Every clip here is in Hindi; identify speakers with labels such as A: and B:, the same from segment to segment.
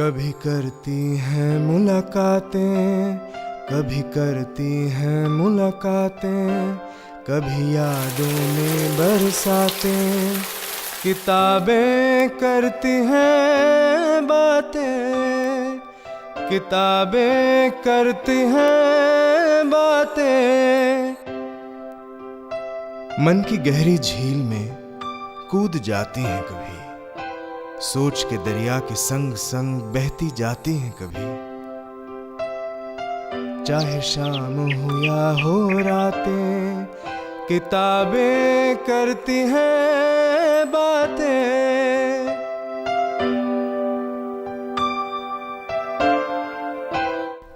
A: कभी करती हैं मुलाकातें, कभी करती हैं मुलाकातें, कभी यादों में बरसातें, किताबें करती हैं बातें, किताबें करती हैं बातें। मन की गहरी झील में कूद जाती हैं कभी, सोच के दरिया के संग संग बहती जाती हैं कभी। चाहे शाम हो या हो रातें, किताबें करती हैं बातें।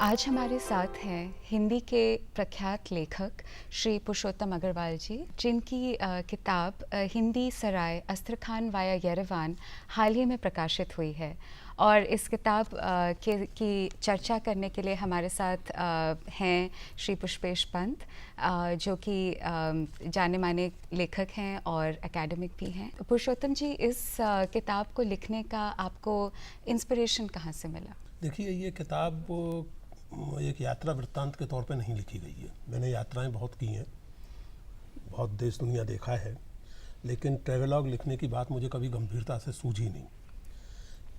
B: आज हमारे साथ हैं हिंदी के प्रख्यात लेखक श्री पुरुषोत्तम अग्रवाल जी, जिनकी किताब हिंदी सराय अस्त्रखान वाया येरेवान हाल ही में प्रकाशित हुई है। और इस किताब की चर्चा करने के लिए हमारे साथ हैं श्री पुष्पेश पंत, जो कि जाने माने लेखक हैं और एकेडमिक भी हैं। पुरुषोत्तम जी, इस किताब को लिखने का आपको इंस्पिरेशन कहाँ से मिला?
C: देखिए, ये किताब एक यात्रा वृत्तांत के तौर पे नहीं लिखी गई है। मैंने यात्राएं बहुत की हैं, बहुत देश दुनिया देखा है, लेकिन ट्रैवलॉग लिखने की बात मुझे कभी गंभीरता से सूझी नहीं।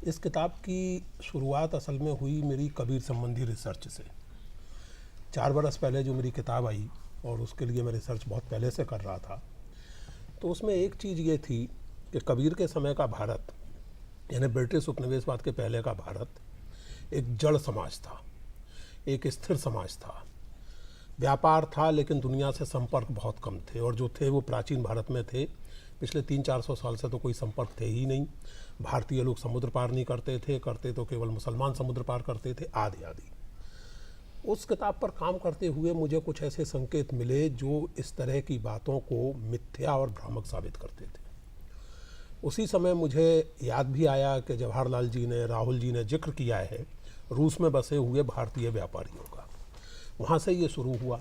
C: इस किताब की शुरुआत असल में हुई मेरी कबीर संबंधी रिसर्च से। 4 बरस पहले जो मेरी किताब आई, और उसके लिए मैं रिसर्च बहुत पहले से कर रहा था, तो उसमें एक चीज़ ये थी कि कबीर के समय का भारत, यानी ब्रिटिश उपनिवेशवाद के पहले का भारत एक जड़ समाज था, एक स्थिर समाज था। व्यापार था, लेकिन दुनिया से संपर्क बहुत कम थे, और जो थे वो प्राचीन भारत में थे। पिछले 300-400 साल से तो कोई संपर्क थे ही नहीं। भारतीय लोग समुद्र पार नहीं करते थे, करते तो केवल मुसलमान समुद्र पार करते थे, आदि आदि। उस किताब पर काम करते हुए मुझे कुछ ऐसे संकेत मिले जो इस तरह की बातों को मिथ्या और भ्रामक साबित करते थे। उसी समय मुझे याद भी आया कि जवाहरलाल जी ने, राहुल जी ने जिक्र किया है रूस में बसे हुए भारतीय व्यापारियों का। वहाँ से ये शुरू हुआ।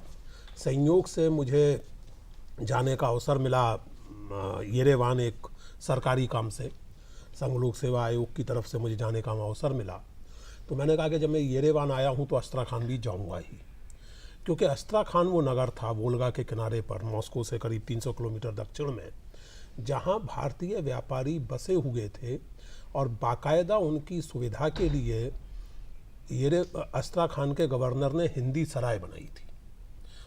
C: संयोग से मुझे जाने का अवसर मिला येरेवान, एक सरकारी काम से, संघ लोक सेवा आयोग की तरफ से मुझे जाने का अवसर मिला। तो मैंने कहा कि जब मैं येरेवान आया हूँ तो अस्त्राखान भी जाऊँगा ही, क्योंकि अस्त्राखान वो नगर था वोल्गा के किनारे पर, मॉस्को से करीब 300 किलोमीटर दक्षिण में, जहाँ भारतीय व्यापारी बसे हुए थे, और बाकायदा उनकी सुविधा के लिए अस्त्राखान के गवर्नर ने हिंदी सराय बनाई थी,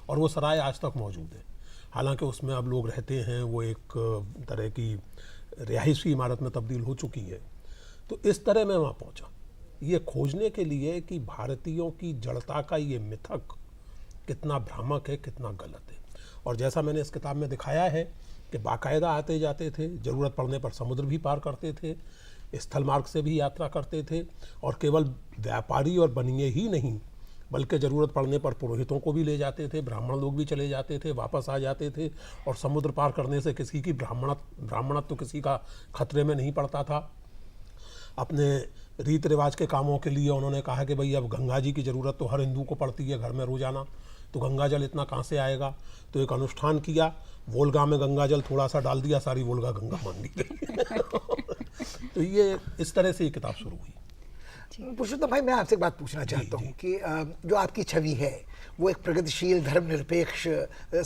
C: और वो सराय आज तक मौजूद है। हालांकि उसमें अब लोग रहते हैं, वो एक तरह की रिहायशी इमारत में तब्दील हो चुकी है। तो इस तरह मैं वहाँ पहुँचा, ये खोजने के लिए कि भारतीयों की जड़ता का ये मिथक कितना भ्रामक है, कितना गलत है। और जैसा मैंने इस किताब में दिखाया है कि बाकायदा आते जाते थे, ज़रूरत पड़ने पर समुद्र भी पार करते थे, स्थल मार्ग से भी यात्रा करते थे, और केवल व्यापारी और बनिए ही नहीं, बल्कि ज़रूरत पड़ने पर पुरोहितों को भी ले जाते थे, ब्राह्मण लोग भी चले जाते थे, वापस आ जाते थे, और समुद्र पार करने से किसी की ब्राह्मणत्व तो किसी का खतरे में नहीं पड़ता था। अपने रीत रिवाज के कामों के लिए उन्होंने कहा कि भाई अब गंगा जी की ज़रूरत तो हर हिंदू को पड़ती है घर में रोज़ाना, तो गंगा जल इतना कहाँ से आएगा। तो एक अनुष्ठान किया, वोल्गा में गंगा जल थोड़ा सा डाल दिया, सारी वोल्गा गंगा मान ली गई। तो ये इस तरह से ये किताब शुरू हुई।
D: पुरुषोत्तम भाई, मैं आपसे एक बात पूछना चाहता हूँ कि जो आपकी छवि है वो एक प्रगतिशील, धर्मनिरपेक्ष,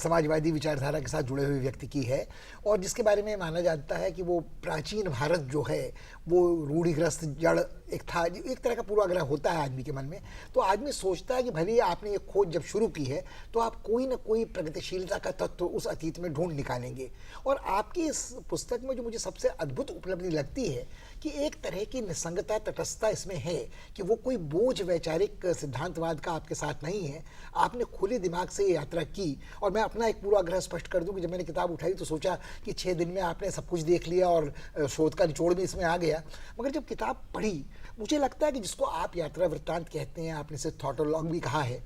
D: समाजवादी विचारधारा के साथ जुड़े हुए व्यक्ति की है, और जिसके बारे में माना जाता है कि वो प्राचीन भारत जो है वो रूढ़िग्रस्त जड़ एक था, एक तरह का पूर्वाग्रह होता है आदमी के मन में। तो आदमी सोचता है कि भले आपने ये खोज जब शुरू की है तो आप कोई ना कोई प्रगतिशीलता का तत्व उस अतीत में ढूंढ निकालेंगे। और आपकी इस पुस्तक में जो मुझे सबसे अद्भुत उपलब्धि लगती है कि एक तरह की निसंगता, तटस्थता इसमें है, कि वो कोई बोझ वैचारिक सिद्धांतवाद का आपके साथ नहीं है। आपने खुले दिमाग से ये यात्रा की। और मैं अपना एक पूर्वाग्रह स्पष्ट कर दूं कि जब मैंने किताब उठाई तो सोचा कि 6 दिन में आपने सब कुछ देख लिया और शोध का निचोड़ भी इसमें आ गया। मगर जब किताब पढ़ी, मुझे लगता है कि जिसको आप यात्रा वृत्तांत कहते हैं, आपने इसे थॉटोलॉग भी कहा है,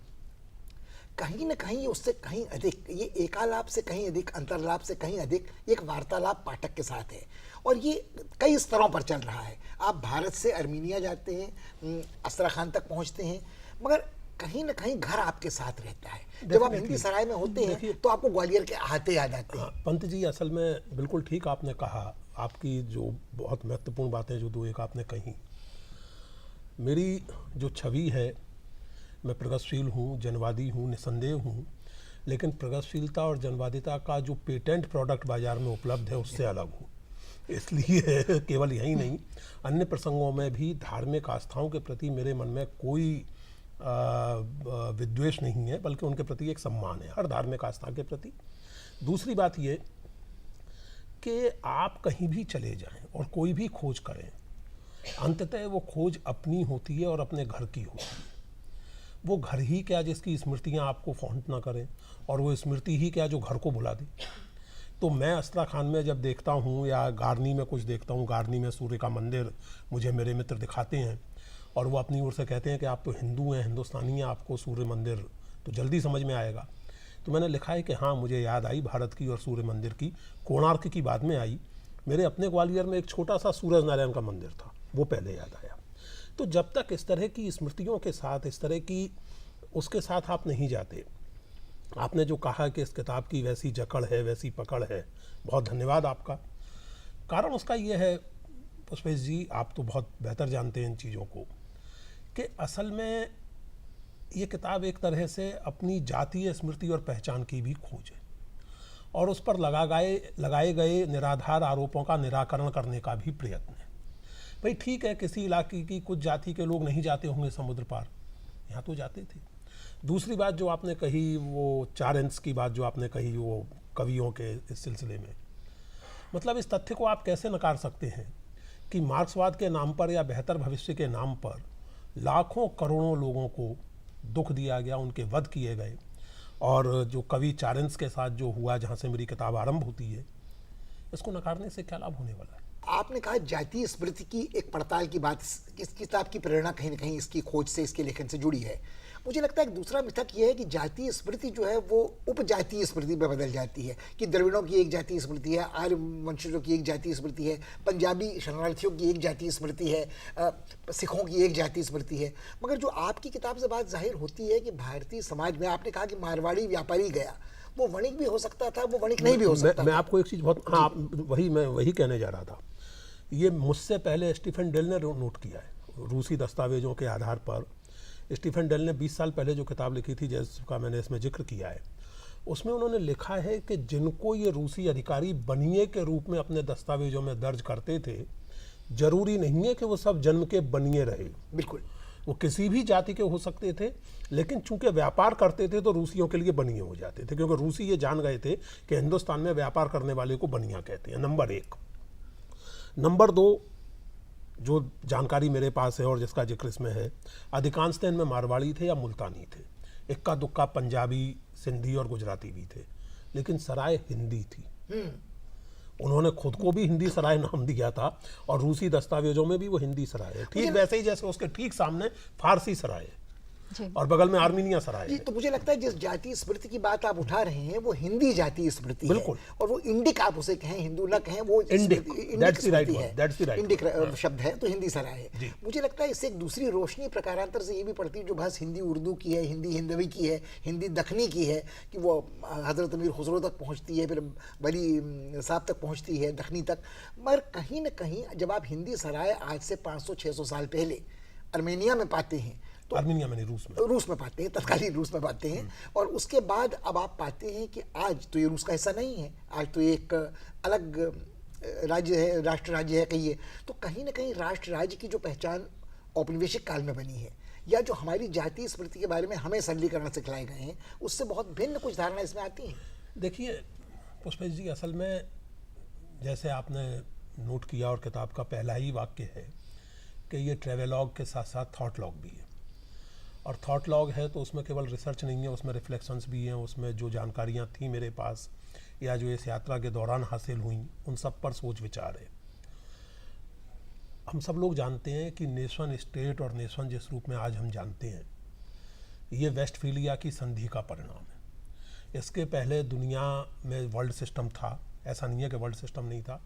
D: कहीं ना कहीं उससे कहीं अधिक, ये एकालाप से कहीं अधिक, अंतरलाप से कहीं अधिक एक वार्तालाप पाठक के साथ है। और ये कई स्तरों पर चल रहा है। आप भारत से अर्मीनिया जाते हैं, अस्त्राखान तक पहुंचते हैं, मगर कहीं ना कहीं घर आपके साथ रहता है। जब आप हिंदी सराय में होते हैं तो आपको ग्वालियर के हाथे याद आते हैं।
C: पंत जी, असल में बिल्कुल ठीक आपने कहा। आपकी जो बहुत महत्वपूर्ण बातें जो दो एक आपने कही, मेरी जो छवि है, मैं प्रगतिशील हूँ, जनवादी हूँ, निसंदेह हूँ, लेकिन प्रगतिशीलता और जनवादिता का जो पेटेंट प्रोडक्ट बाजार में उपलब्ध है उससे अलग हूँ। इसलिए केवल यही नहीं, अन्य प्रसंगों में भी धार्मिक आस्थाओं के प्रति मेरे मन में कोई विद्वेष नहीं है, बल्कि उनके प्रति एक सम्मान है, हर धार्मिक आस्था के प्रति। दूसरी बात ये कि आप कहीं भी चले जाएं और कोई भी खोज करें, अंततः वो खोज अपनी होती है और अपने घर की होती है। वो घर ही क्या जिसकी स्मृतियां आपको फॉन्ट ना करें, और वो स्मृति ही क्या जो घर को बुला दे। तो मैं अस्त्राखान में जब देखता हूँ या गारनी में कुछ देखता हूँ, गारनी में सूर्य का मंदिर मुझे मेरे मित्र दिखाते हैं और वो अपनी ओर से कहते हैं कि आप तो हिंदू हैं, हिंदुस्तानी हैं, आपको सूर्य मंदिर तो जल्दी समझ में आएगा। तो मैंने लिखा है कि हाँ, मुझे याद आई भारत की और सूर्य मंदिर की। कोणार्क की बाद में आई। मेरे अपने ग्वालियर में एक छोटा सा सूरज नारायण का मंदिर था, वो पहले याद आया। तो जब तक इस तरह की स्मृतियों के साथ, इस तरह की उसके साथ आप नहीं जाते, आपने जो कहा कि इस किताब की वैसी जकड़ है, वैसी पकड़ है, बहुत धन्यवाद आपका। कारण उसका ये है पुष्पेश जी, आप तो बहुत बेहतर जानते हैं इन चीज़ों को, कि असल में ये किताब एक तरह से अपनी जातीय स्मृति और पहचान की भी खोज है, और उस पर लगाए गए निराधार आरोपों का निराकरण करने का भी प्रयत्न है। भाई ठीक है, किसी इलाके की कुछ जाति के लोग नहीं जाते होंगे समुद्र पार, यहाँ तो जाते थे। दूसरी बात जो आपने कही, वो 4 इंच की बात जो आपने कही, वो कवियों के इस सिलसिले में, मतलब इस तथ्य को आप कैसे नकार सकते हैं कि मार्क्सवाद के नाम पर या बेहतर भविष्य के नाम पर लाखों करोड़ों लोगों को दुख दिया गया, उनके वध किए गए, और जो कवि 4 इंच के साथ जो हुआ, जहाँ से मेरी किताब आरंभ होती है, इसको नकारने से क्या लाभ होने वाला है।
D: आपने कहा जातीय स्मृति की एक पड़ताल की बात, इस किताब की प्रेरणा कहीं ना कहीं इसकी खोज से, इसके लेखन से जुड़ी है। मुझे लगता है एक दूसरा मिथक यह है कि जातीय स्मृति जो है वो उपजातीय स्मृति में बदल जाती है, कि द्रविड़ों की एक जातीय स्मृति है, आर्य वंशजों की एक जातीय स्मृति है, पंजाबी शरणार्थियों की एक जातीय स्मृति है, सिखों की एक जातीय स्मृति है। मगर जो आपकी किताब से बात जाहिर होती है कि भारतीय समाज में, आपने कहा कि मारवाड़ी व्यापारी गया, वो वणिक भी हो सकता था, वो वणिक नहीं भी हो सकता।
C: मैं आपको एक चीज़ बहुत, हाँ, मैं वही कहने जा रहा था। ये मुझसे पहले स्टीफन डेल ने नोट किया है, रूसी दस्तावेजों के आधार पर। स्टीफन डेल ने 20 साल पहले जो किताब लिखी थी, जिसका मैंने इसमें जिक्र किया है, उसमें उन्होंने लिखा है कि जिनको ये रूसी अधिकारी बनिए के रूप में अपने दस्तावेजों में दर्ज करते थे, जरूरी नहीं है कि वो सब जन्म के बनिए रहे।
D: बिल्कुल,
C: वो किसी भी जाति के हो सकते थे, लेकिन चूंकि व्यापार करते थे तो रूसियों के लिए बनिए हो जाते थे, क्योंकि रूसी ये जान गए थे कि हिंदुस्तान में व्यापार करने वाले को बनिया कहते हैं। नंबर 1। नंबर 2, जो जानकारी मेरे पास है और जिसका जिक्र इसमें है, अधिकांशतः इनमें मारवाड़ी थे या मुल्तानी थे, इक्का दुक्का पंजाबी, सिंधी और गुजराती भी थे, लेकिन सराय हिंदी थी। उन्होंने खुद को भी हिंदी सराय नाम दिया था, और रूसी दस्तावेजों में भी वो हिंदी सराय है, ठीक वैसे ही जैसे उसके ठीक सामने फारसी सराय है और बगल में आर्मीनिया सराय है।
D: तो मुझे लगता है जिस जातीय स्मृति की बात आप उठा रहे हैं वो हिंदी जातीय स्मृति है, और वो इंडिक, आप उसे कहें हिंदू ना कहें, वो इंडिक शब्द है, तो हिंदी सराय है। मुझे लगता है इससे एक दूसरी रोशनी प्रकारांतर से ये भी पड़ती है, जो बस हिंदी उर्दू की है, हिंदी हिंदवी की है, हिंदी दखनी की है, कि वो हजरत अमीर खुसरो तक पहुँचती है, फिर वली साहब तक पहुँचती है, दखनी तक। मगर कहीं ना कहीं जब आप हिंदी सराय आज से 500-600 साल पहले अर्मेनिया में पाते हैं, तो
C: अर्मेनिया में नहीं, रूस में
D: पाते हैं, तत्कालीन रूस में पाते हैं, और उसके बाद अब आप पाते हैं कि आज तो ये रूस का हिस्सा नहीं है, आज तो ये एक अलग राज्य है, राष्ट्र राज्य है कहिए। तो कहीं ना कहीं राष्ट्र राज्य की जो पहचान औपनिवेशिक काल में बनी है, या जो हमारी जातीय स्मृति के बारे में हमें सरलीकरण सिखलाए गए हैं, उससे बहुत भिन्न कुछ धारणा इसमें आती हैं।
C: देखिए पुष्पेश जी, असल में जैसे आपने नोट किया, और किताब का पहला ही वाक्य है कि ये ट्रेवेलॉग के साथ साथ थॉट लॉग भी है, और थॉट लॉग है तो उसमें केवल रिसर्च नहीं है, उसमें रिफ्लेक्शंस भी हैं, उसमें जो जानकारियाँ थी मेरे पास या जो इस यात्रा के दौरान हासिल हुई, उन सब पर सोच विचार है। हम सब लोग जानते हैं कि नेशन स्टेट और नेशन जिस रूप में आज हम जानते हैं, ये वेस्टफीलिया की संधि का परिणाम है। इसके पहले दुनिया में वर्ल्ड सिस्टम था, ऐसा नहीं है कि वर्ल्ड सिस्टम नहीं था,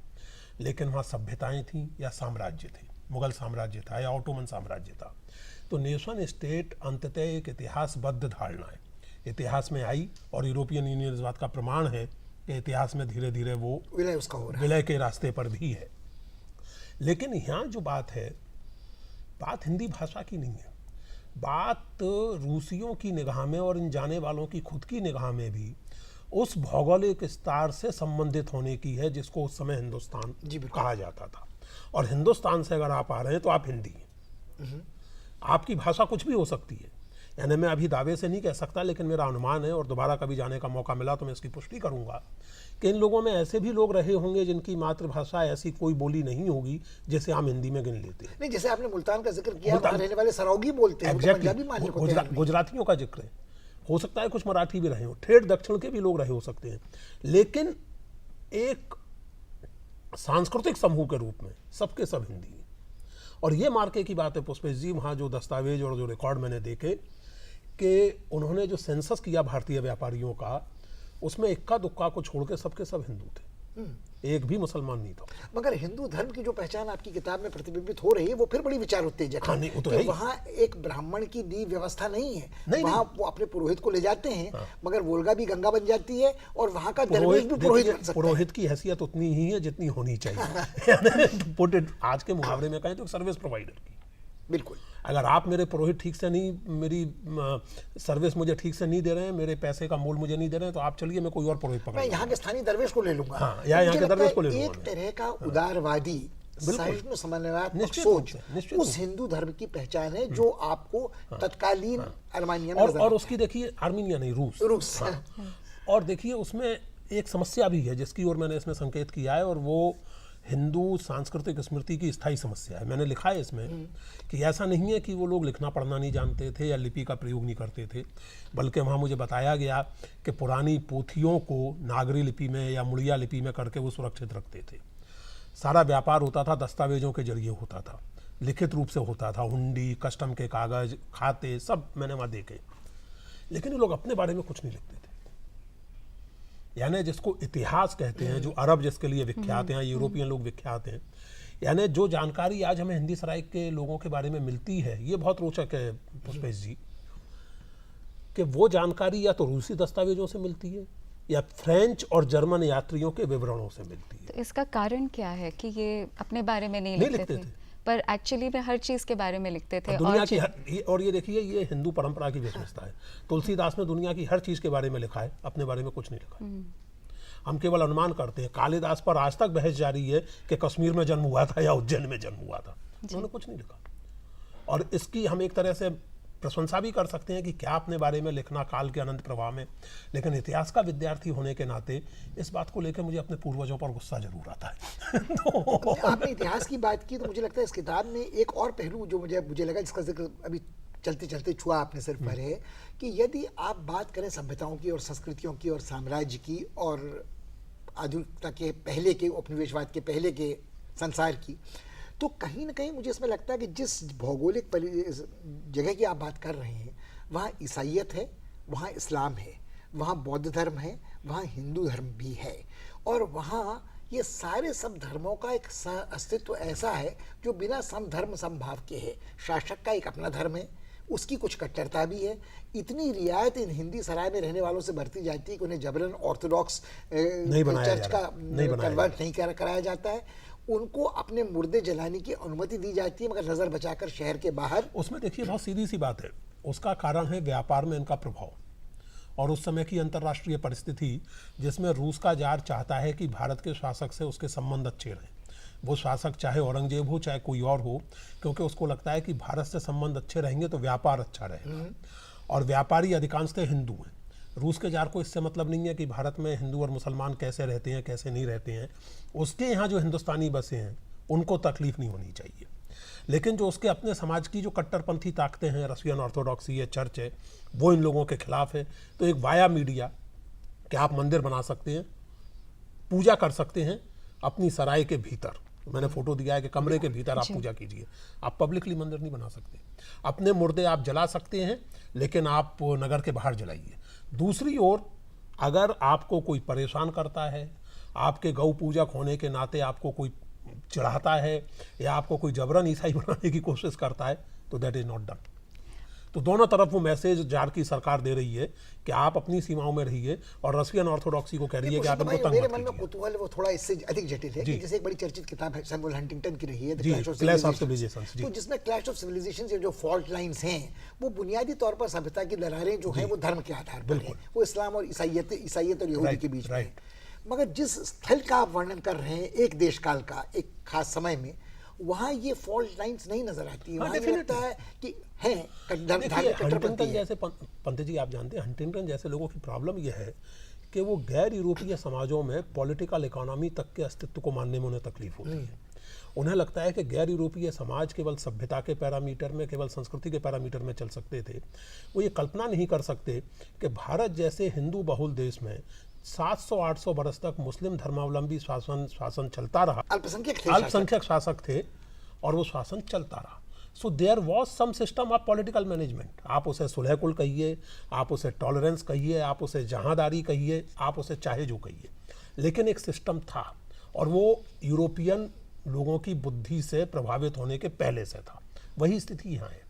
C: लेकिन वहाँ सभ्यताएँ थीं या साम्राज्य थे, मुगल साम्राज्य था या ऑटोमन साम्राज्य था। तो नेशन स्टेट अंततः एक इतिहासबद्ध धारणा है, इतिहास में आई, और यूरोपियन यूनियन इस बात का प्रमाण है कि इतिहास में धीरे धीरे वो विलय के रास्ते पर भी है। लेकिन यहाँ जो बात है बात हिंदी भाषा की नहीं है, बात रूसियों की निगाह में और इन जाने वालों की खुद की निगाह में भी उस भौगोलिक स्तर से संबंधित होने की है जिसको उस समय हिंदुस्तान कहा जाता था। और हिंदुस्तान से अगर आप आ रहे हैं तो आप हिंदी हैं। आपकी भाषा कुछ भी हो सकती है, यानी मैं अभी दावे से नहीं कह सकता, लेकिन मेरा अनुमान है और दोबारा कभी जाने का मौका मिला तो मैं इसकी पुष्टि करूंगा कि इन लोगों में ऐसे भी लोग रहे होंगे जिनकी मातृभाषा ऐसी कोई बोली नहीं होगी जिसे हम हिंदी में गिन लेते हैं।
D: नहीं, जैसे आपने मुल्तान का जिक्र किया, वहाँ रहने वाले सराउगी बोलते हैं, वो पंजाबी मानने को तैयार नहीं।
C: गुजरातियों का जिक्र है, हो सकता है कुछ मराठी भी रहे हो, ठेठ दक्षिण के भी लोग रहे हो सकते हैं, लेकिन एक सांस्कृतिक समूह के रूप में सबके सब हिंदी हैं। और ये मार्के की बात है पुष्पेश जी, वहाँ जो दस्तावेज और जो रिकॉर्ड मैंने देखे कि उन्होंने जो सेंसस किया भारतीय व्यापारियों का, उसमें इक्का दुक्का को छोड़ के सबके सब हिंदू थे, एक भी मुसलमान नहीं था।
D: मगर हिंदू धर्म की जो पहचान आपकी किताब में प्रतिबिंबित हो रही है वो फिर बड़ी विचार उत्तेजक
C: हाँ,
D: है
C: नहीं, वो तो
D: कि
C: है ही।
D: वहाँ एक ब्राह्मण की दी व्यवस्था नहीं है।
C: नहीं,
D: वहाँ वो अपने पुरोहित को ले जाते हैं, मगर वोल्गा भी गंगा बन जाती है और वहाँ का दरवेश भी पुरोहित बन सकता है।
C: पुरोहित की हैसियत उतनी ही है जितनी होनी चाहिए। पुट इट आज के मुहावरे में कहें तो सर्विस प्रोवाइडर की।
D: बिल्कुल।
C: अगर आप मेरे पुरोहित ठीक से नहीं, मेरी सर्विस मुझे ठीक से नहीं दे रहे हैं, मेरे पैसे का मोल मुझे नहीं दे रहे हैं, तो आप चलिए मैं कोई और पुरोहित पकड़
D: मैं यहाँ के स्थानीय दरवेश को ले लूंगा।
C: हाँ, यहाँ के दरवेश को ले लूंगा
D: एक तरह का उदारवादी सहिष्णु समन्वयात्मक
C: निश्चित
D: सोच
C: रूप से, निश्चित
D: उस हिंदू धर्म की पहचान है जो आपको तत्कालीन अर्मानिया में नजर
C: और उसकी देखिए, आर्मीनिया नहीं, रूस।
D: हाँ।
C: और देखिए उसमें एक समस्या भी है जिसकी ओर मैंने इसमें संकेत किया है, और वो हिंदू सांस्कृतिक स्मृति की स्थायी समस्या है। मैंने लिखा है इसमें कि ऐसा नहीं है कि वो लोग लिखना पढ़ना नहीं जानते थे या लिपि का प्रयोग नहीं करते थे, बल्कि वहाँ मुझे बताया गया कि पुरानी पोथियों को नागरी लिपि में या मुड़िया लिपि में करके वो सुरक्षित रखते थे। सारा व्यापार होता था दस्तावेजों के जरिए होता था, लिखित रूप से होता था, हुंडी, कस्टम के कागज, खाते, सब मैंने वहाँ देखे। लेकिन ये लोग अपने बारे में कुछ नहीं लिखते थे, यानी जिसको इतिहास कहते हैं, जो अरब जिसके लिए विख्यात हैं, यूरोपियन लोग विख्यात हैं, यानी जो जानकारी आज हमें हिंदी सराय के लोगों के बारे में मिलती है, ये बहुत रोचक है पुष्पेश जी, कि वो जानकारी या तो रूसी दस्तावेजों से मिलती है या फ्रेंच और जर्मन यात्रियों के विवरणों से मिलती है।
B: तो इसका कारण क्या है कि ये अपने बारे में नहीं लिखते थे, पर एक्चुअली में हर चीज के बारे में लिखते थे।
C: दुनिया की और ये देखिए, ये हिंदू परंपरा की विशेषता है। तुलसीदास ने दुनिया की हर चीज के बारे में लिखा है, अपने बारे में कुछ नहीं लिखा है। हम केवल अनुमान करते हैं। कालिदास पर आज तक बहस जारी है कि कश्मीर में जन्म हुआ था या उज्जैन में जन्म हुआ था, उन्होंने कुछ नहीं लिखा। और इसकी हम एक तरह से प्रशंसा भी कर सकते हैं कि क्या अपने बारे में लिखना काल के अनंत प्रवाह में, लेकिन इतिहास का विद्यार्थी होने के नाते इस बात को लेकर मुझे अपने पूर्वजों पर गुस्सा जरूर आता है।
D: तो आपने इतिहास की बात की तो मुझे लगता है इस किताब में एक और पहलू जो मुझे लगा, जिसका जिक्र अभी चलते चलते छुआ आपने सिर पर, है कि यदि आप बात करें सभ्यताओं की और संस्कृतियों की और साम्राज्य की और आधुनिकता के पहले के, उपनिवेशवाद के पहले के संसार की, तो कहीं ना कहीं मुझे इसमें लगता है कि जिस भौगोलिक जगह की आप बात कर रहे हैं, वहाँ ईसाईयत है, वहाँ इस्लाम है, वहाँ बौद्ध धर्म है, वहाँ हिंदू धर्म भी है, और वहाँ ये सारे सब धर्मों का एक अस्तित्व ऐसा है जो बिना समधर्म समभाव के है। शासक का एक अपना धर्म है, उसकी कुछ कट्टरता भी है। इतनी रियायत इन हिंदी सराय में रहने वालों से बरती जाती है कि उन्हें जबरन ऑर्थोडॉक्स चर्च का कन्वर्ट नहीं कराया जाता है। उनको अपने मुर्दे जलाने की अनुमति दी जाती है, मगर नजर बचाकर शहर के बाहर।
C: उसमें देखिए बहुत सीधी सी बात है, उसका कारण है व्यापार में इनका प्रभाव और उस समय की अंतर्राष्ट्रीय परिस्थिति, जिसमें रूस का जार चाहता है कि भारत के शासक से उसके संबंध अच्छे रहें। वो शासक चाहे औरंगजेब हो चाहे कोई और हो, क्योंकि उसको लगता है कि भारत से संबंध अच्छे रहेंगे तो व्यापार अच्छा रहेगा, और व्यापारी अधिकांशतः हिंदू हैं। रूस के जार को इससे मतलब नहीं है कि भारत में हिंदू और मुसलमान कैसे रहते हैं कैसे नहीं रहते हैं, उसके यहाँ जो हिंदुस्तानी बसे हैं उनको तकलीफ नहीं होनी चाहिए। लेकिन जो उसके अपने समाज की जो कट्टरपंथी ताकतें हैं, रशियन ऑर्थोडॉक्सी है, चर्च है, वो इन लोगों के खिलाफ है। तो एक वाया मीडिया कि आप मंदिर बना सकते हैं, पूजा कर सकते हैं अपनी सराय के भीतर। मैंने फोटो दिया है कि कमरे के भीतर आप पूजा कीजिए, आप पब्लिकली मंदिर नहीं बना सकते। अपने मुर्दे आप जला सकते हैं, लेकिन आप नगर के बाहर जलाइए। दूसरी ओर अगर आपको कोई परेशान करता है, आपके गौ पूजक होने के नाते आपको कोई चढ़ाता है या आपको कोई जबरन ईसाई बनाने की कोशिश करता है, तो दैट इज नॉट डन। तो दोनों तरफ वो मैसेज जार की सरकार दे रही है कि आप अपनी सीमाओं में रहिए और रशियन ऑर्थोडॉक्सी को कह रही है कि आप इनको तंग
D: मेरे
C: मत
D: मन में
C: कीजिए।
D: कुतूहल वो थोड़ा इससे अधिक जटिल है कि जैसे एक बड़ी चर्चित किताब है सैमुअल हंटिंगटन की रही है द
C: जी,
D: clash of
C: Clash of
D: civilizations,
C: Civilizations, जी।
D: तो जिसमें क्लैश ऑफ सिविलाइजेशन के जो फॉल्ट लाइंस हैं वो बुनियादी तौर पर सभ्यता की दरारें जो हैं वो धर्म के आधार पर हैं, वो इस्लाम और ईसाइयत और यहूदी के बीच में है। मगर जिस स्थल का आप वर्णन कर रहे हैं एक देश काल का एक खास समय में, वहाँ ये फॉल्ट लाइंस नहीं नजर आती है। वहाँ ये लगता है कि हैं
C: देखिए, हंटिंगटन जैसे पंत जी आप जानते हैं, हंटिंगटन जैसे लोगों की प्रॉब्लम यह है कि वो गैर यूरोपीय समाजों में पॉलिटिकल इकोनॉमी तक के अस्तित्व को मानने में उन्हें तकलीफ होती है। उन्हें लगता है कि गैर यूरोपीय समाज केवल सभ्यता के पैरामीटर में, केवल संस्कृति के पैरामीटर में चल सकते थे। वो ये कल्पना नहीं कर सकते कि भारत जैसे हिंदू बहुल देश में 700-800 बरस तक मुस्लिम धर्मावलंबी शासन चलता रहा, अल्पसंख्यक शासक थे और वो शासन चलता रहा। So there was some system of political management. आप उसे सुलह कुल कहिए, आप उसे टॉलरेंस कहिए, आप उसे जहांदारी कहिए, आप उसे चाहे जो कहिए, लेकिन एक सिस्टम था और वो यूरोपियन लोगों की बुद्धि से प्रभावित होने के पहले से था। वही स्थिति यहाँ है।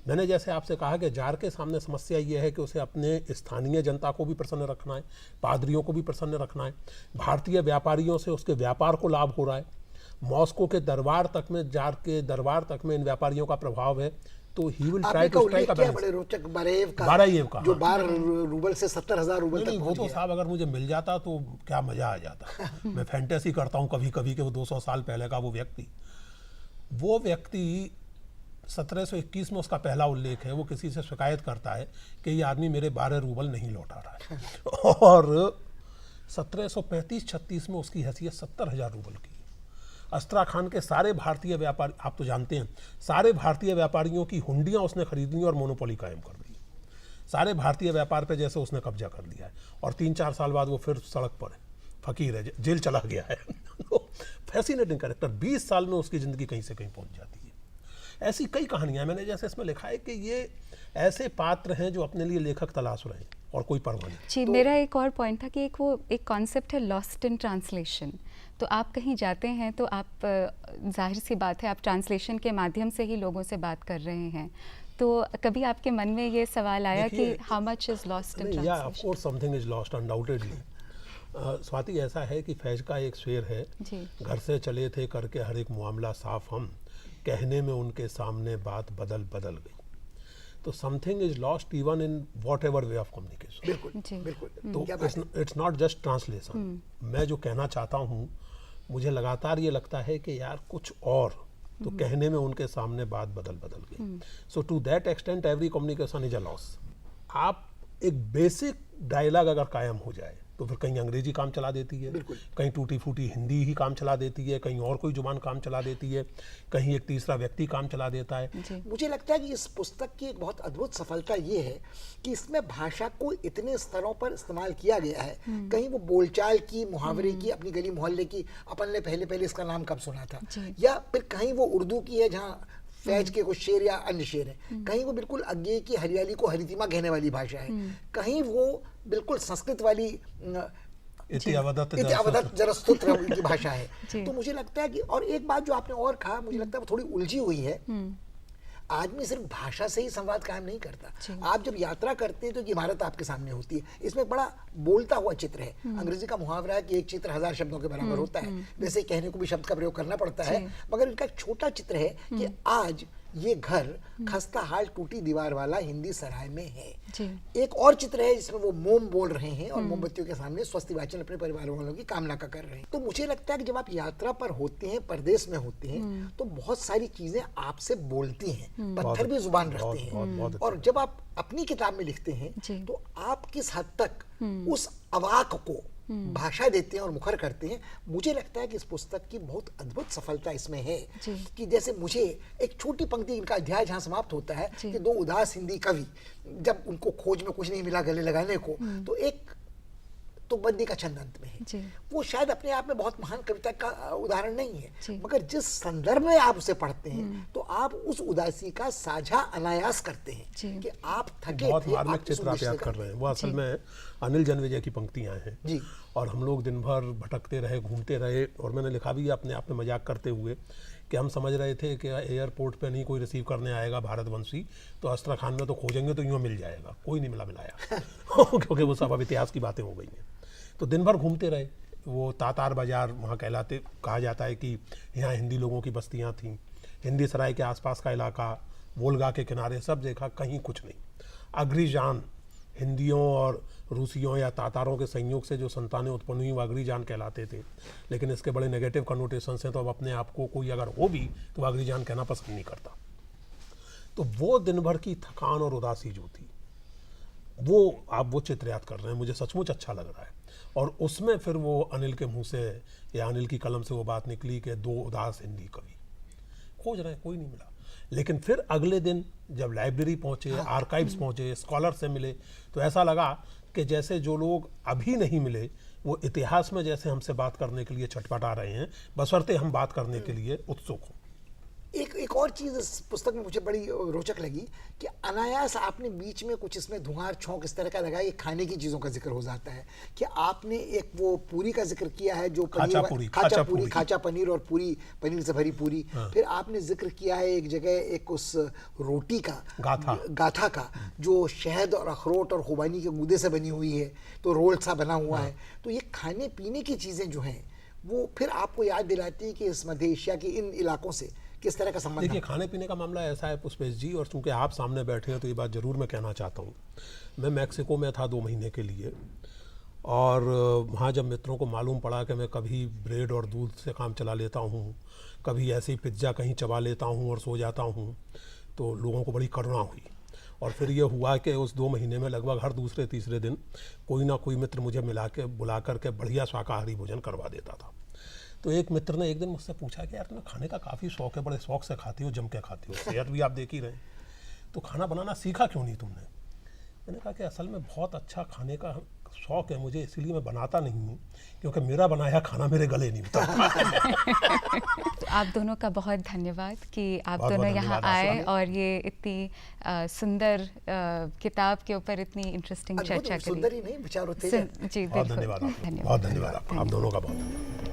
C: मैंने जैसे आपसे कहा कि जार के सामने समस्या ये है कि उसे अपने स्थानीय जनता को भी प्रसन्न रखना है, पादरियों को भी प्रसन्न रखना है, भारतीय व्यापारियों से उसके व्यापार को लाभ हो रहा है, मॉस्को के दरबार तक में, जार के दरबार तक में इन व्यापारियों का प्रभाव है, तो he will try to strike a balance.
D: बड़े रोचक बारेव का
C: जो
D: 12 रूबल से 70,000 रूबल तक
C: वो तो साहब अगर मुझे मिल जाता तो क्या मजा आ जाता। मैं फैंटेसी करता हूँ कभी कभी कि वो 200 साल पहले का वो व्यक्ति 1721 में उसका पहला उल्लेख है, वो किसी से शिकायत करता है कि ये आदमी मेरे 12 रूबल नहीं लौटा रहा है और 1735-36 में उसकी हैसियत 70,000 रूबल की। अस्त्राखान के सारे भारतीय व्यापारी, आप तो जानते हैं, सारे भारतीय व्यापारियों की हुंडियां उसने खरीद ली और मोनोपोली कायम कर दी। सारे भारतीय व्यापार पे जैसे उसने कब्जा कर लिया है और 3-4 साल बाद वो फिर सड़क पर है, फकीर है, जेल चला गया है। फैसिनेटिंग कैरेक्टर, 20 साल में उसकी ज़िंदगी कहीं से कहीं पहुंच जाती है। ऐसी कई कहानियां मैंने जैसे इसमें लिखा है कि ये ऐसे पात्र हैं जो अपने लिए लेखक तलाश रहे हैं और कोई परवाह नहीं।
B: जी, मेरा एक और पॉइंट था कि एक कॉन्सेप्ट है लॉस्ट इन ट्रांसलेशन। तो आप कहीं जाते हैं तो आप जाहिर सी बात है आप ट्रांसलेशन के माध्यम से ही लोगों से बात कर रहे हैं, तो कभी आपके मन में ये सवाल आया कि how much is lost in translation?
C: या of course something is lost undoubtedly. Swati, ऐसा है कि फैज का एक शेर है, घर से चले थे करके हर एक मामला साफ हम, कहने में उनके सामने बात बदल गई। तो something is lost even in what ever way of communication.
D: बिल्कुल।
C: तो इट्स नॉट जस्ट ट्रांसलेशन। मैं जो कहना चाहता हूँ, मुझे लगातार ये लगता है कि यार कुछ और, तो कहने में उनके सामने बात बदल गई। So to that extent every communication is a loss. आप एक बेसिक डायलॉग अगर कायम हो जाए तो फिर कहीं अंग्रेजी काम चला देती है, कहीं टूटी फूटी हिंदी ही काम चला देती है, कहीं और कोई जुबान काम चला देती है, कहीं एक तीसरा व्यक्ति काम चला देता है।
D: मुझे लगता है कि इस पुस्तक की एक बहुत अद्भुत सफलता ये है कि इसमें भाषा को इतने स्तरों पर इस्तेमाल किया गया है। कहीं वो बोलचाल की, मुहावरे की, अपनी गली मोहल्ले की, अपन ने पहले इसका नाम कब सुना था, या फिर कहीं वो उर्दू की है जहाँ फैज के कुछ शेर या अन्य शेर है, कहीं वो बिल्कुल अज्ञे की हरियाली को हरितिमा कहने वाली भाषा है, कहीं वो बिल्कुल संस्कृत वाली इति अवदत जरस्तुत्र की भाषा है। तो मुझे लगता है कि, और एक बात जो आपने और कहा, मुझे लगता है वो थोड़ी उलझी हुई है। आदमी सिर्फ भाषा से ही संवाद कायम नहीं करता। आप जब यात्रा करते हैं तो एक इमारत आपके सामने होती है, इसमें एक बड़ा बोलता हुआ चित्र है। अंग्रेजी का मुहावरा है कि एक चित्र 1000 शब्दों के बराबर होता है। वैसे कहने को भी शब्द का प्रयोग करना पड़ता है, मगर इनका एक छोटा चित्र है कि आज ये घर खस्ता हाल टूटी दीवार वाला हिंदी सराय में है। एक और चित्र है जिसमें वो मोम बोल रहे हैं और मोमबत्तियों के सामने स्वस्ति वाचन अपने परिवार वालों की कामना का कर रहे हैं। तो मुझे लगता है कि जब आप यात्रा पर होते हैं, परदेश में होते हैं, तो बहुत सारी चीजें आपसे बोलती हैं, पत्थर भी जुबान रखते हैं। और जब आप अपनी किताब में लिखते हैं तो आप किस हद तक उस अवाक को भाषा देते हैं और मुखर करते हैं। मुझे लगता है कि इस पुस्तक की बहुत अद्भुत सफलता इसमें है कि जैसे मुझे एक छोटी पंक्ति, इनका अध्याय जहाँ समाप्त होता है कि 2 उदास हिंदी कवि जब उनको खोज में कुछ नहीं मिला गले लगाने को, तो एक तो बंदी का छंद अंत में है। वो शायद अपने आप में बहुत महान कविता का उदाहरण नहीं है, मगर जिस संदर्भ में आप उसे पढ़ते हैं तो आप उस उदासी का साझा अनायास करते हैं कि आप थके
C: बहुत
D: थे,
C: मार्मिक चित्र आप याद कर रहे हैं। वो असल में अनिल जन्मेजय की पंक्तियां हैं और हम लोग दिन भर भटकते रहे, घूमते रहे, और मैंने लिखा भी अपने आप में मजाक करते हुए कि हम समझ रहे थे कि एयरपोर्ट पे नहीं कोई रिसीव करने आएगा भारतवंशी, तो अस्त्रखान में तो खोजेंगे तो यूँ मिल जाएगा, कोई नहीं मिलाया क्योंकि वो सब अब इतिहास की बातें हो गई हैं। तो दिन भर घूमते रहे। वो तातार बाज़ार वहाँ कहा जाता है कि यहाँ हिंदी लोगों की बस्तियाँ थीं। हिंदी सराय के आसपास का इलाका, वोल्गा के किनारे सब देखा, कहीं कुछ नहीं। अग्रीजान, हिंदियों और रूसियों या तातारों के संयोग से जो संतानें उत्पन्न हुई वो अग्रीजान कहलाते थे, लेकिन इसके बड़े नेगेटिव कनोटेशंस हैं, तो अब अपने आप को कोई अगर हो भी तो अग्रीजान कहना पसंद नहीं करता। तो वो दिन भर की थकान और उदासी जो थी, वो आप वो चित्र याद कर रहे हैं, मुझे सचमुच अच्छा लग रहा है। और उसमें फिर वो अनिल के मुंह से या अनिल की कलम से वो बात निकली कि 2 उदास हिंदी कवि खोज रहे हैं, कोई नहीं मिला। लेकिन फिर अगले दिन जब लाइब्रेरी पहुंचे, आर्काइव्स पहुंचे, स्कॉलर से मिले, तो ऐसा लगा कि जैसे जो लोग अभी नहीं मिले वो इतिहास में जैसे हमसे बात करने के लिए छटपटा रहे हैं, बशर्ते हम बात करने के लिए उत्सुक हों।
D: एक और चीज़ इस पुस्तक में मुझे बड़ी रोचक लगी कि अनायास आपने बीच में कुछ इसमें धुआं छौंक इस तरह का लगाया, ये खाने की चीज़ों का जिक्र हो जाता है कि आपने एक वो पूरी का जिक्र किया है जो
C: खाचा
D: पनीर और पूरी, पनीर से भरी पूरी। फिर आपने जिक्र किया है एक जगह एक उस रोटी का गाथा का जो शहद और अखरोट और खुबानी के गूदे से बनी हुई है, तो रोल सा बना हुआ है। तो ये खाने पीने की चीज़ें जो हैं वो फिर आपको याद दिलाती है कि इस मध्य एशिया के इन इलाकों से किस तरह का संबंध।
C: देखिए, खाने पीने का मामला ऐसा है पुष्पेश जी, और चूंकि आप सामने बैठे हैं तो ये बात ज़रूर मैं कहना चाहता हूँ। मैं मैक्सिको में था 2 महीने के लिए, और वहाँ जब मित्रों को मालूम पड़ा कि मैं कभी ब्रेड और दूध से काम चला लेता हूँ, कभी ऐसे ही पिज्ज़ा कहीं चबा लेता हूँ और सो जाता हूँ, तो लोगों को बड़ी करुणा हुई। और फिर ये हुआ कि उस 2 महीने में लगभग हर दूसरे तीसरे दिन कोई ना कोई मित्र मुझे बुला करके बढ़िया शाकाहारी भोजन करवा देता था। तो एक मित्र ने एक दिन मुझसे पूछा कि यार तुम्हें खाने का काफ़ी शौक है, बड़े शौक से खाती हो, जम के खाती हो, सेहत भी आप देख ही रहे, तो खाना बनाना सीखा क्यों नहीं तुमने? मैंने कहा कि असल में बहुत अच्छा खाने का शौक है मुझे, इसीलिए मैं बनाता नहीं हूँ, क्योंकि मेरा बनाया खाना मेरे गले नहीं उतरता।
B: तो आप दोनों का बहुत धन्यवाद कि आप दोनों यहाँ आए और ये इतनी सुंदर किताब के ऊपर इतनी इंटरेस्टिंग चर्चा करी।
D: सुंदर ही नहीं, विचार होते हैं।
B: जी
C: बहुत
B: बिल्कुल,
C: धन्यवाद, बहुत धन्यवाद आप दोनों का बहुत धन्यवाद।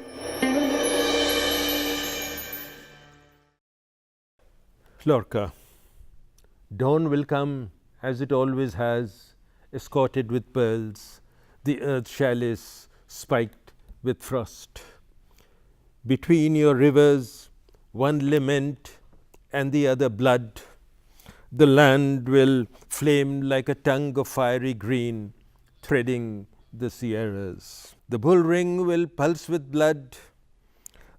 E: Lorca. Dawn will come, as it always has, escorted with pearls, the earth chalice spiked with frost. Between your rivers, one lament and the other blood. The land will flame like a tongue of fiery green, threading the Sierras. The bull ring will pulse with blood.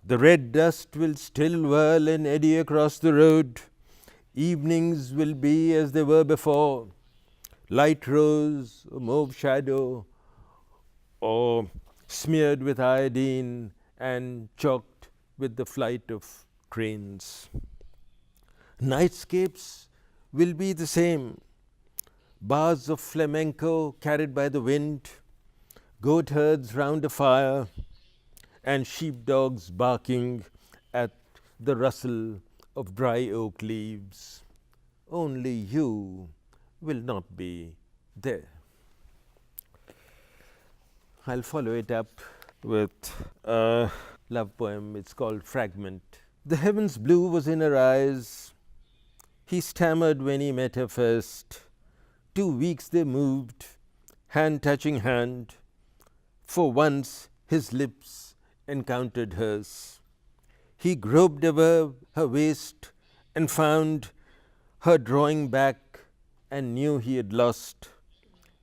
E: The red dust will still whirl and eddy across the road. Evenings will be as they were before, light rose or mauve shadow, or smeared with iodine and chalked with the flight of cranes. Nightscapes will be the same, bars of flamenco carried by the wind, goat herds round a fire, and sheepdogs barking at the rustle of dry oak leaves. Only you will not be there. I'll follow it up with a love poem. It's called Fragment. The heaven's blue was in her eyes. He stammered when he met her first. 2 weeks they moved, hand touching hand. For once his lips encountered hers. He groped over her waist and found her drawing back and knew he had lost.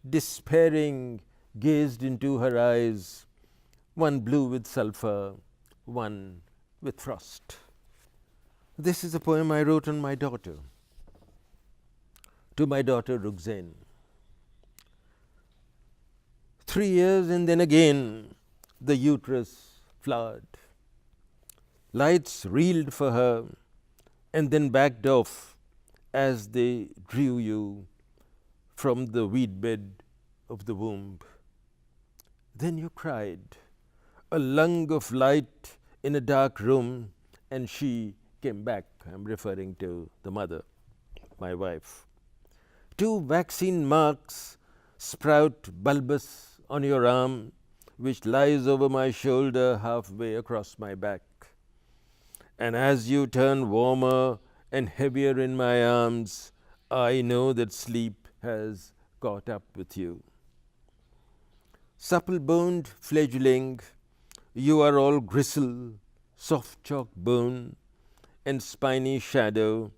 E: Despairing, gazed into her eyes, one blue with sulphur, one with frost. This is a poem I wrote on my daughter, to my daughter Ruxain. 3 years and then again the uterus flowered. Lights reeled for her and then backed off as they drew you from the weed bed of the womb. Then you cried, a lung of light in a dark room, and she came back. I'm referring to the mother, my wife. 2 vaccine marks sprout bulbous on your arm, which lies over my shoulder halfway across my back. And as you turn warmer and heavier in my arms, I know that sleep has caught up with you. Supple-boned fledgling, you are all gristle, soft chalk bone, and spiny shadow,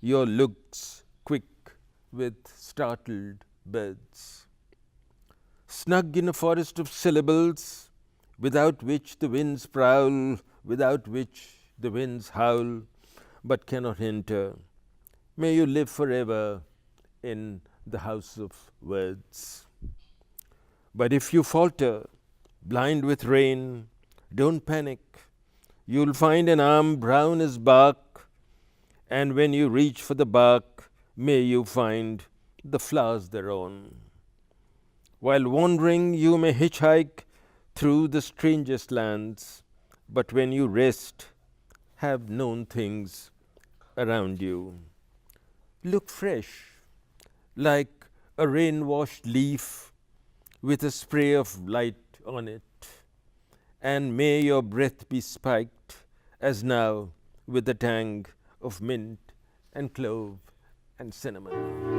E: your looks quick with startled birds. Snug in a forest of syllables, without which the winds prowl, without which the winds howl, but cannot enter, may you live forever in the house of words. But if you falter, blind with rain, don't panic. You'll find an arm brown as bark, and when you reach for the bark, may you find the flowers thereon. While wandering, you may hitchhike through the strangest lands, but when you rest, have known things around you. Look fresh, like a rain-washed leaf with a spray of light on it, and may your breath be spiked as now with the tang of mint and clove and cinnamon.